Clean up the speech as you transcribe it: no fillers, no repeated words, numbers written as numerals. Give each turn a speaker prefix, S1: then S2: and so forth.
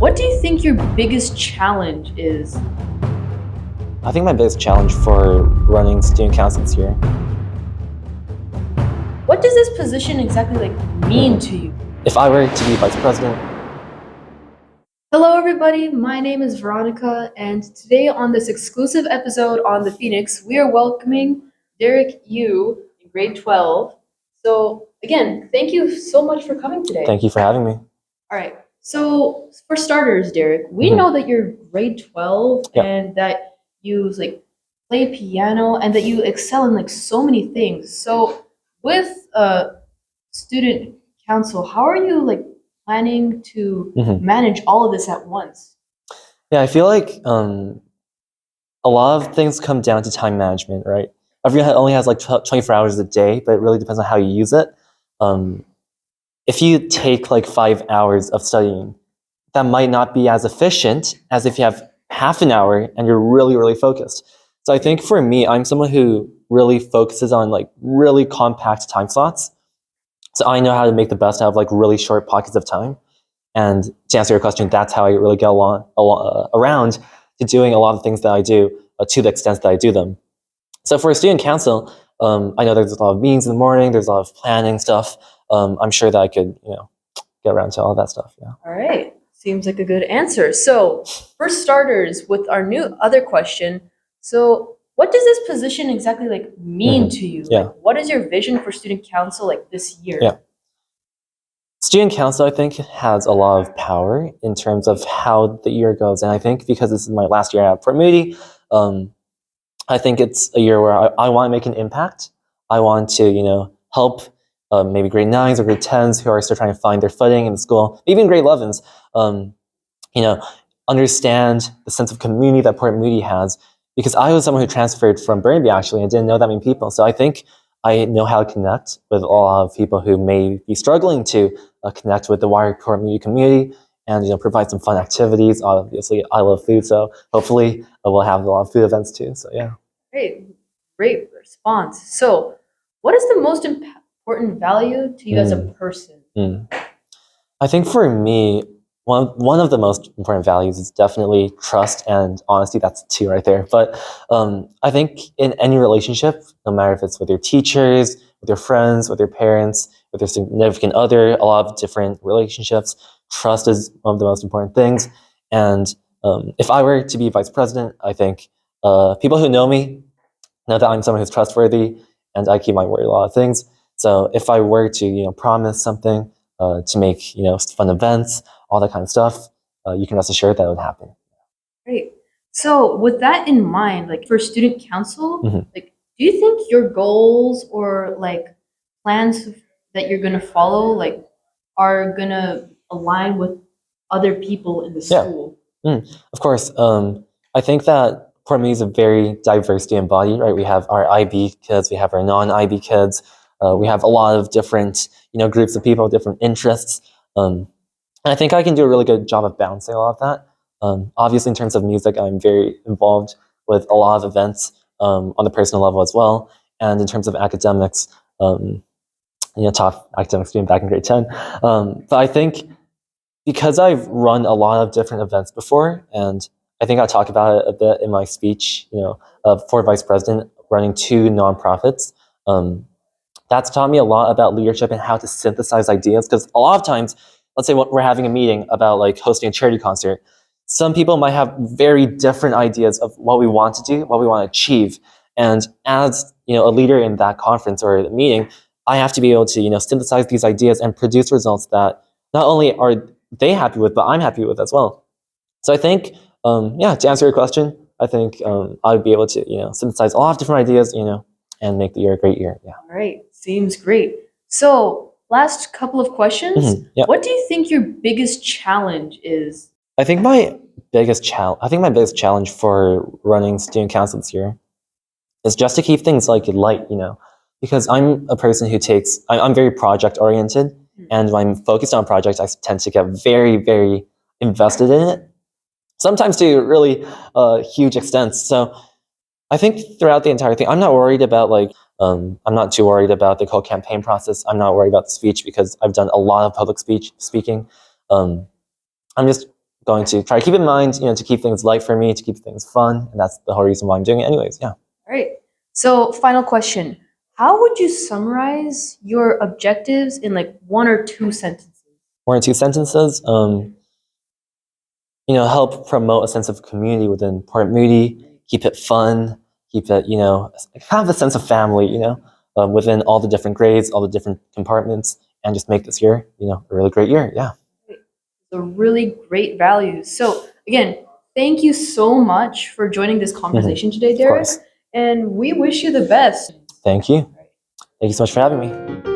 S1: What do you think your biggest challenge is?
S2: I think my biggest challenge for running student council this year,
S1: What does this position exactly mean to you?
S2: if I were to be vice president.
S1: Hello everybody, my name is Veronica, and today on this exclusive episode on the Phoenix, we are welcoming Derek Yu in grade 12. So again, thank you so much for coming today.
S2: Thank you for having me.
S1: All right. So for starters, Derek, we know that you're grade 12
S2: Yeah.
S1: and that you play piano and that you excel in so many things. So with student council, how are you planning to manage all of this at once?
S2: Yeah, I feel like a lot of things come down to time management, right? Everyone only has like 24 hours a day, but it really depends on how you use it. If you take like 5 hours of studying, that might not be as efficient as if you have half an hour and you're really, really focused. So I think for me, I'm someone who really focuses on like really compact time slots. So I know how to make the best out of like really short pockets of time. And to answer your question, that's how I really get around to doing a lot of things that I do to the extent that I do them. So for a student council, I know there's a lot of meetings in the morning. There's a lot of planning stuff. I'm sure that I could, get around to all that stuff. Yeah.
S1: All right. Seems like a good answer. So, for starters, with our new other question, so what does this position exactly mean to you?
S2: Yeah.
S1: What is your vision for student council this year?
S2: Yeah. Student council, I think, has a lot of power in terms of how the year goes. And I think because this is my last year at Port Moody, I think it's a year where I want to make an impact. I want to, help maybe grade 9s or grade 10s who are still trying to find their footing in the school, even grade 11s, understand the sense of community that Port Moody has. Because I was someone who transferred from Burnaby, actually, and didn't know that many people. So I think I know how to connect with a lot of people who may be struggling to connect with the wider Port Moody community and provide some fun activities. Obviously, I love food, so hopefully we'll have a lot of food events too. So yeah.
S1: Great response. So, what is the most important value to you as a person?
S2: I think for me, one of the most important values is definitely trust and honesty. That's two right there. But I think in any relationship, no matter if it's with your teachers, with your friends, with your parents, with your significant other, a lot of different relationships, trust is one of the most important things. And if I were to be vice president, I think people who know me know that I'm someone who's trustworthy and I keep my word a lot of things. So if I were to, promise something to make, fun events, all that kind of stuff, you can rest assured that would happen.
S1: Great. So with that in mind, for student council, do you think your goals or plans that you're gonna follow are gonna align with other people in the school?
S2: Of course. I think that Port Moody is a very diverse student body, right? We have our IB kids, we have our non-IB kids, we have a lot of different, groups of people with different interests. And I think I can do a really good job of balancing a lot of that. Obviously, in terms of music, I'm very involved with a lot of events on the personal level as well. And in terms of academics, top academic student back in grade 10. But I think because I've run a lot of different events before, and I think I talked about it a bit in my speech, for vice president, running 2 nonprofits. That's taught me a lot about leadership and how to synthesize ideas. Because a lot of times, let's say we're having a meeting about hosting a charity concert. Some people might have very different ideas of what we want to do, what we want to achieve. And as a leader in that conference or the meeting, I have to be able to synthesize these ideas and produce results that not only are they happy with, but I'm happy with as well. So I think, to answer your question, I think I would be able to synthesize a lot of different ideas, and make the year a great year. Yeah.
S1: All right, seems great. So, last couple of questions.
S2: Yeah.
S1: What do you think your biggest challenge is?
S2: I think my biggest challenge for running student council this year is just to keep things light, because I'm a person who I'm very project oriented, and when I'm focused on projects, I tend to get very, very invested in it, sometimes to really huge extents. So I think throughout the entire thing, I'm not worried about I'm not too worried about the whole campaign process. I'm not worried about the speech because I've done a lot of public speaking. I'm just going to try to keep in mind, to keep things light for me, to keep things fun, and that's the whole reason why I'm doing it anyways. Yeah.
S1: All right. So, final question. How would you summarize your objectives in like 1 or 2 sentences?
S2: 1 or 2 sentences. Help promote a sense of community within Port Moody, keep it fun, keep it, kind of a sense of family, within all the different grades, all the different compartments, and just make this year, a really great year. Yeah.
S1: So really great values. So again, thank you so much for joining this conversation today,
S2: Of
S1: Derek.
S2: course.
S1: And we wish you the best.
S2: Thank you. Thank you so much for having me.